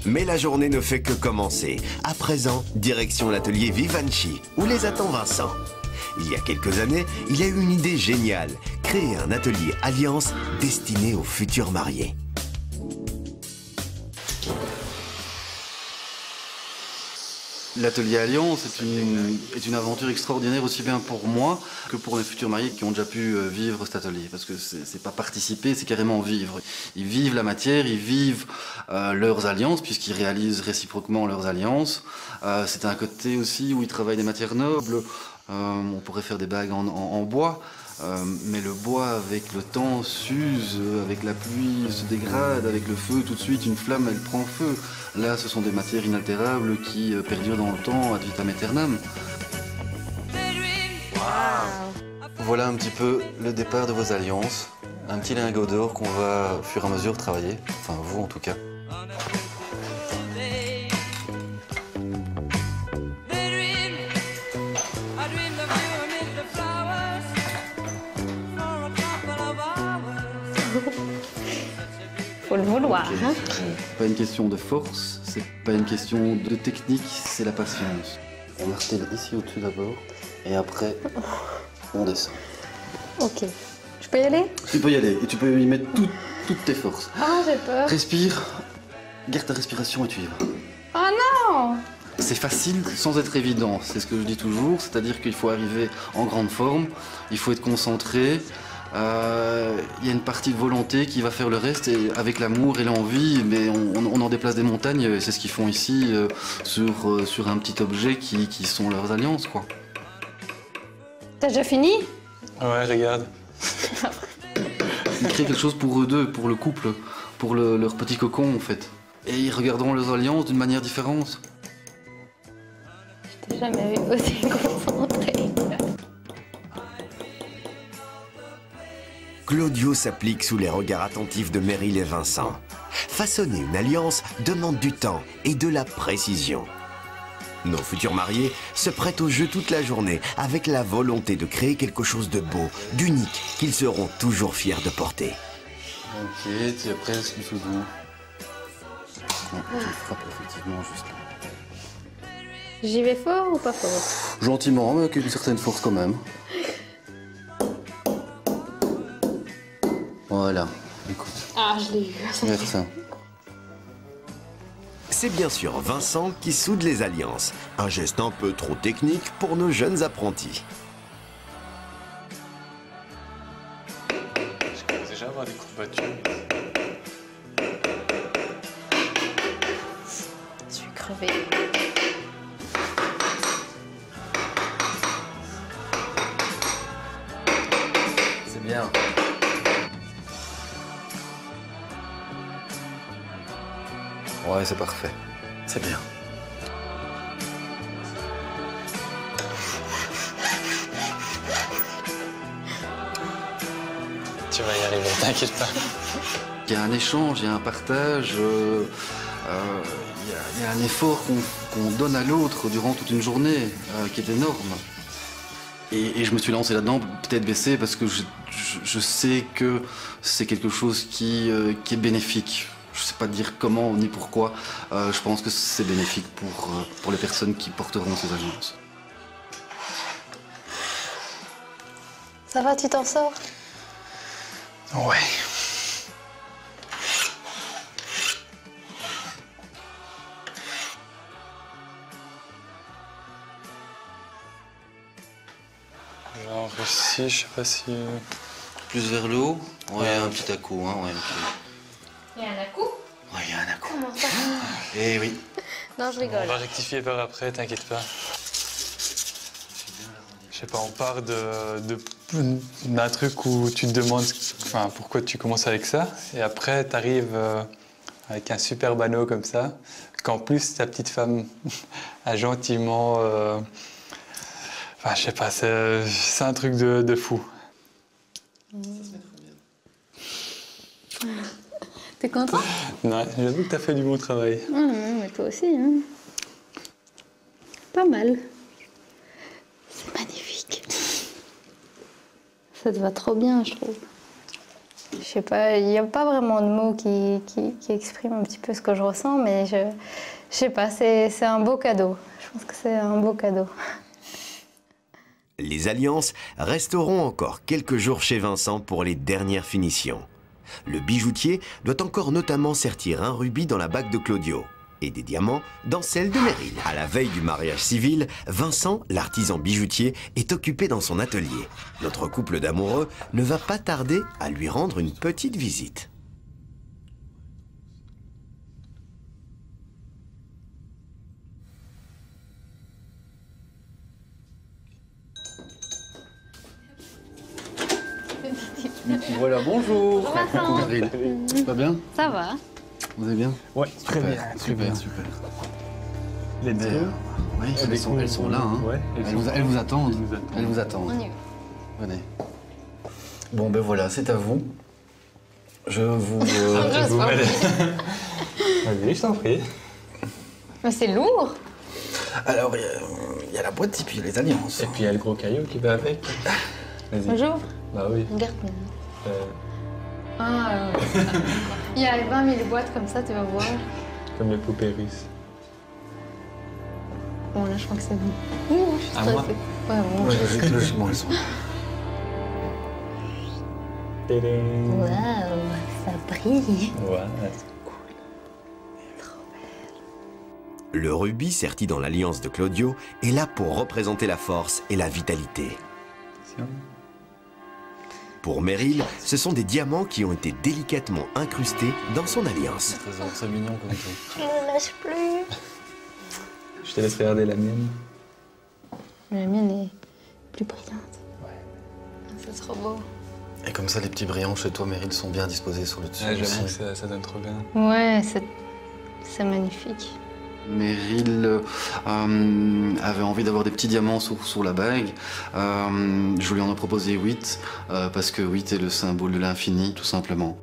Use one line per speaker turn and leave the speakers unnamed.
Mais la journée ne fait que commencer. À présent, direction l'atelier Vivanci, où les attend Vincent. Il y a quelques années, il a eu une idée géniale, créer un atelier Alliance destiné aux futurs mariés.
L'atelier Alliance est une aventure extraordinaire aussi bien pour moi que pour les futurs mariés qui ont déjà pu vivre cet atelier. Parce que c'est pas participer, c'est carrément vivre. Ils vivent la matière, ils vivent leurs alliances puisqu'ils réalisent réciproquement leurs alliances. C'est un côté aussi où ils travaillent des matières nobles. On pourrait faire des bagues en bois. Mais le bois, avec le temps, s'use, avec la pluie, se dégrade, avec le feu, tout de suite, une flamme, elle prend feu. Là, ce sont des matières inaltérables qui perdurent dans le temps, ad vitam aeternam. Wow. Voilà un petit peu le départ de vos alliances. Un petit lingot d'or qu'on va, au fur et à mesure, travailler. Enfin, vous, en tout cas.
Faut le vouloir.
Okay.
Hein?
C'est pas une question de force, c'est pas une question de technique, c'est la patience. On martèle ici au-dessus d'abord, et après, on descend.
Ok. Je peux y aller?
Tu peux y aller, et tu peux y mettre toutes tes forces.
Ah, j'ai peur.
Respire, garde ta respiration et tu y vas.
Oh non!
C'est facile sans être évident, c'est ce que je dis toujours, c'est-à-dire qu'il faut arriver en grande forme, il faut être concentré. Il y a une partie de volonté qui va faire le reste et avec l'amour et l'envie, mais on en déplace des montagnes et c'est ce qu'ils font ici sur un petit objet qui sont leurs alliances, quoi.
T'as déjà fini?
Ouais, regarde.
Ils créent quelque chose pour eux deux, pour le couple, pour leur petit cocon en fait. Et ils regarderont leurs alliances d'une manière différente.
Je t'ai jamais vu aussi concentré.
Claudio s'applique sous les regards attentifs de Meryl et Vincent. Façonner une alliance demande du temps et de la précision. Nos futurs mariés se prêtent au jeu toute la journée avec la volonté de créer quelque chose de beau, d'unique, qu'ils seront toujours fiers de porter.
Ok, tu es presque sous doux. Non, tu le frappes effectivement juste là.
J'y vais fort ou pas fort?
Gentiment, mais avec une certaine force quand même. Voilà, écoute.
Ah, je l'ai eu.
Merci.
C'est bien sûr Vincent qui soude les alliances. Un geste un peu trop technique pour nos jeunes apprentis.
Je commence déjà à avoir des courbatures.
Je suis crevée.
C'est bien. Ouais, c'est parfait. C'est bien.
Tu vas y arriver, t'inquiète pas.
Il y a un échange, il y a un partage, il y a un effort qu'on donne à l'autre durant toute une journée qui est énorme. Et je me suis lancé là-dedans, peut-être baissé, parce que je sais que c'est quelque chose qui est bénéfique. Je ne sais pas dire comment ni pourquoi. Je pense que c'est bénéfique pour les personnes qui porteront ces alliances.
Ça va, tu t'en sors?
Ouais. Genre ici, je sais pas si...
Plus vers le haut? Ouais, un petit à-coup, hein, ouais, ok.
Il y a un à-coup?
Ouais, il y a un à-coup.
Comment ça?
Eh oui.
Non, je rigole.
On va rectifier par après, t'inquiète pas. Je sais pas, on part d'un truc où tu te demandes enfin, pourquoi tu commences avec ça, et après tu arrives avec un super anneau comme ça, qu'en plus ta petite femme a gentiment... Enfin, je sais pas, c'est un truc de fou.
T'es content?
Ouais, j'avoue que t'as fait du bon travail.
Mais toi aussi, hein. Pas mal. C'est magnifique. Ça te va trop bien, je trouve. Je sais pas, il n'y a pas vraiment de mots qui expriment un petit peu ce que je ressens, mais je sais pas, c'est un beau cadeau. Je pense que c'est un beau cadeau.
Les alliances resteront encore quelques jours chez Vincent pour les dernières finitions. Le bijoutier doit encore notamment sertir un rubis dans la bague de Claudio et des diamants dans celle de Meryl. À la veille du mariage civil, Vincent, l'artisan bijoutier, est occupé dans son atelier. Notre couple d'amoureux ne va pas tarder à lui rendre une petite visite.
Voilà, bonjour.
Bonjour, Vincent.
Meryl. Ça va bien?
Ça va.
Vous allez bien?
Ouais, très bien.
Super, super.
Let's
Mais,
go.
oui, elles sont là. Hein.
Ouais,
Elles vous attendent.
Elles nous attendent.
Elles vous attendent.
On y va.
Venez. Bon, ben voilà, c'est à vous. Je vous...
C'est pas vrai.
Vas-y, je t'en prie.
Mais c'est lourd.
Alors, il y a la boîte et puis les alliances.
Et puis il y a le gros caillou qui va avec. Vas-y.
Bonjour.
Bah oui.
Regarde maintenant. Il y a 20 000 boîtes comme ça, tu vas voir.
Comme les poupées russes.
Bon, là, je crois que c'est bon. Ouh, je suis
À
stressée.
moi
Ouais, bon.
Logiquement, elles sont là.
Tadam.
Waouh, ça brille.
Ouais.
Le rubis serti dans l'alliance de Claudio est là pour représenter la force et la vitalité. Pour Meryl, ce sont des diamants qui ont été délicatement incrustés dans son alliance.
Trésor, c'est mignon comme tout.
Je ne lâche plus.
Je te laisse regarder la mienne.
La mienne est plus brillante.
Ouais.
C'est trop beau.
Et comme ça, les petits brillants chez toi, Meryl, sont bien disposés sur le dessus.
Ouais, j'avoue
aussi.
que ça donne trop bien.
Ouais, c'est magnifique.
Meryl avait envie d'avoir des petits diamants sur la bague. Je lui en ai proposé 8, parce que 8 est le symbole de l'infini, tout simplement.